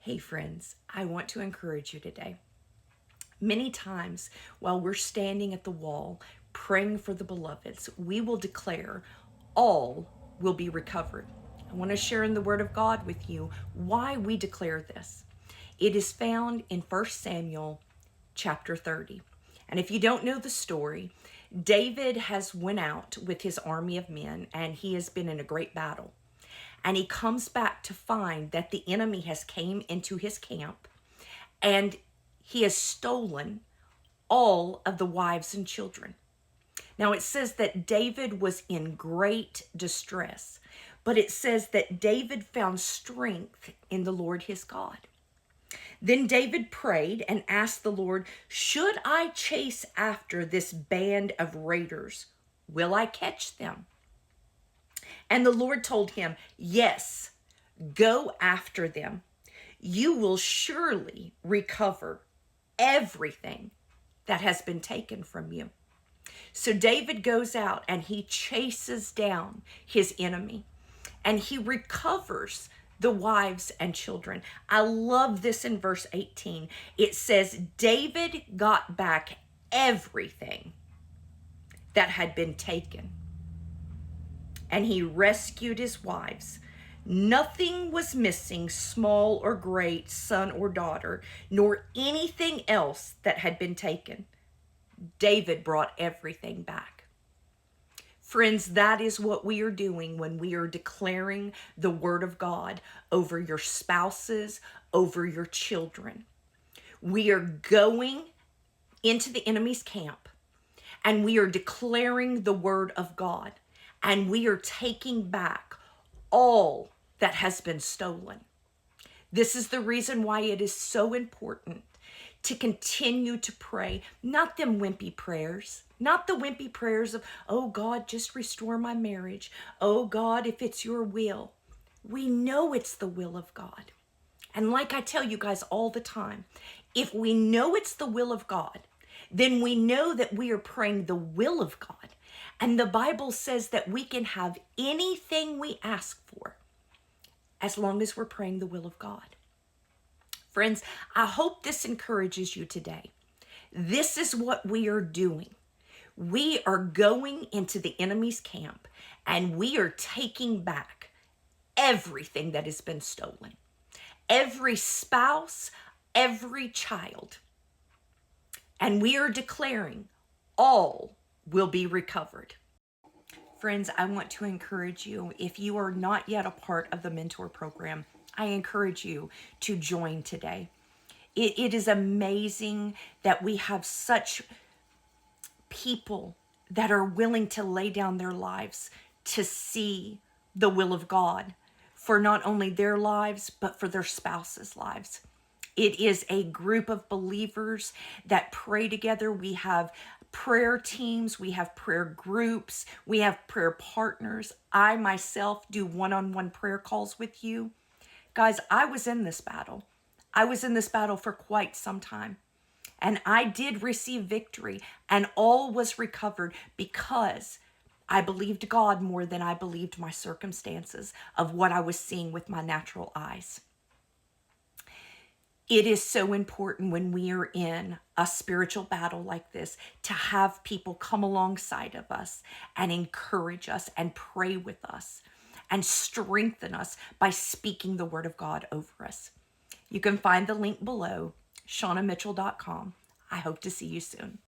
Hey friends, I want to encourage you today. Many times while we're standing at the wall praying for the beloveds, we will declare all will be recovered. I want to share in the Word of God with you why we declare this. It is found in 1 Samuel chapter 30. And if you don't know the story, David has went out with his army of men and he has been in a great battle. And he comes back to find that the enemy has came into his camp and he has stolen all of the wives and children. Now it says that David was in great distress, but it says that David found strength in the Lord his God. Then David prayed and asked the Lord, should I chase after this band of raiders? Will I catch them? And the Lord told him, yes, go after them. You will surely recover everything that has been taken from you. So David goes out and he chases down his enemy and he recovers the wives and children. I love this in verse 18. It says, David got back everything that had been taken, and he rescued his wives. Nothing was missing, small or great, son or daughter, nor anything else that had been taken. David brought everything back. Friends, that is what we are doing when we are declaring the word of God over your spouses, over your children. We are going into the enemy's camp and we are declaring the word of God. And we are taking back all that has been stolen. This is the reason why it is so important to continue to pray, not them wimpy prayers, not the wimpy prayers of, oh God, just restore my marriage. Oh God, if it's your will. We know it's the will of God. And like I tell you guys all the time, if we know it's the will of God, then we know that we are praying the will of God. And the Bible says that we can have anything we ask for as long as we're praying the will of God. Friends, I hope this encourages you today. This is what we are doing. We are going into the enemy's camp and we are taking back everything that has been stolen. Every spouse, every child. And we are declaring all will be recovered. Friends, I want to encourage you, if you are not yet a part of the mentor program, I encourage you to join today. It is amazing that we have such people that are willing to lay down their lives to see the will of God for not only their lives, but for their spouses' lives. It is a group of believers that pray together. We have prayer teams, we have prayer groups, we have prayer partners. I myself do one-on-one prayer calls with you. Guys, I was in this battle. I was in this battle for quite some time. And I did receive victory and all was recovered because I believed God more than I believed my circumstances of what I was seeing with my natural eyes. It is so important when we are in a spiritual battle like this to have people come alongside of us and encourage us and pray with us and strengthen us by speaking the word of God over us. You can find the link below, ShawnnaMitchell.com. I hope to see you soon.